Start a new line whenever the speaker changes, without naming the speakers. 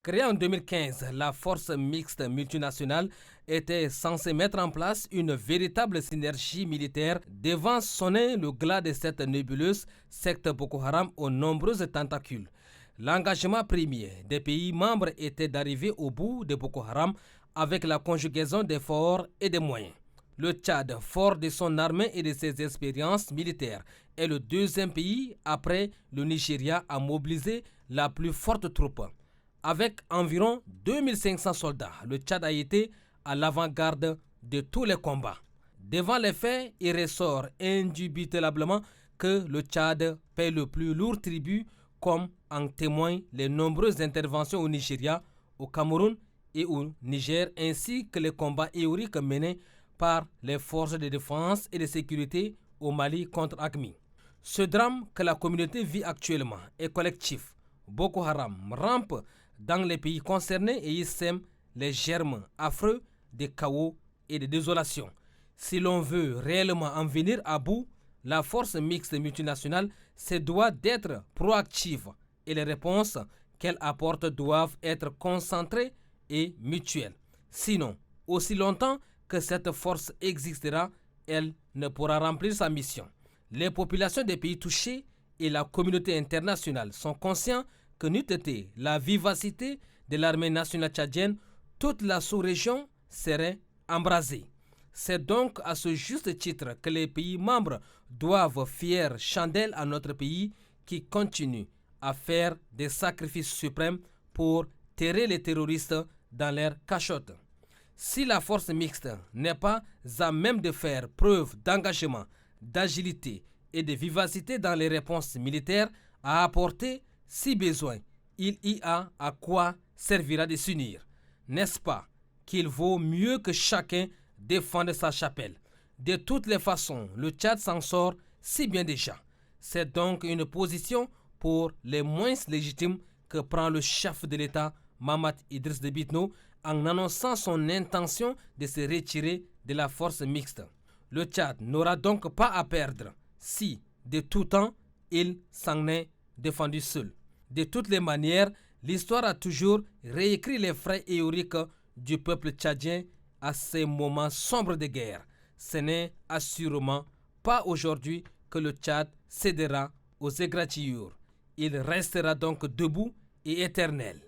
Créée en 2015, la force mixte multinationale était censée mettre en place une véritable synergie militaire devant sonner le glas de cette nébuleuse secte Boko Haram aux nombreuses tentacules. L'engagement premier des pays membres était d'arriver au bout de Boko Haram avec la conjugaison d'efforts et de moyens. Le Tchad, fort de son armée et de ses expériences militaires, est le deuxième pays après le Nigeria à mobiliser la plus forte troupe. Avec environ 2500 soldats, le Tchad a été à l'avant-garde de tous les combats. Devant les faits, il ressort indubitablement que le Tchad paie le plus lourd tribut, comme en témoignent les nombreuses interventions au Nigeria, au Cameroun et au Niger, ainsi que les combats héroïques menés par les forces de défense et de sécurité au Mali contre AQMI. Ce drame que la communauté vit actuellement est collectif. Boko Haram rampe dans les pays concernés et y sème les germes affreux de chaos et de désolation. Si l'on veut réellement en venir à bout, la force mixte multinationale se doit d'être proactive et les réponses qu'elle apporte doivent être concentrées et mutuelles. Sinon, aussi longtemps que cette force existera, elle ne pourra remplir sa mission. Les populations des pays touchés et la communauté internationale sont conscients que n'eût été la vivacité de l'armée nationale tchadienne, toute la sous-région serait embrasée. C'est donc à ce juste titre que les pays membres doivent fier chandelle à notre pays qui continue à faire des sacrifices suprêmes pour terrer les terroristes dans leur cachotterie. Si la force mixte n'est pas à même de faire preuve d'engagement, d'agilité et de vivacité dans les réponses militaires à apporter, si besoin, il y a à quoi servira de s'unir. N'est-ce pas qu'il vaut mieux que chacun défende sa chapelle? De toutes les façons, le Tchad s'en sort si bien déjà. C'est donc une position pour les moins légitimes que prend le chef de l'État, Mahamat Idriss Déby Itno, en annonçant son intention de se retirer de la force mixte. Le Tchad n'aura donc pas à perdre si, de tout temps, il s'en est défendu seul. De toutes les manières, l'histoire a toujours réécrit les frais héroïques du peuple tchadien à ces moments sombres de guerre. Ce n'est assurément pas aujourd'hui que le Tchad cédera aux égratignures. Il restera donc debout et éternel.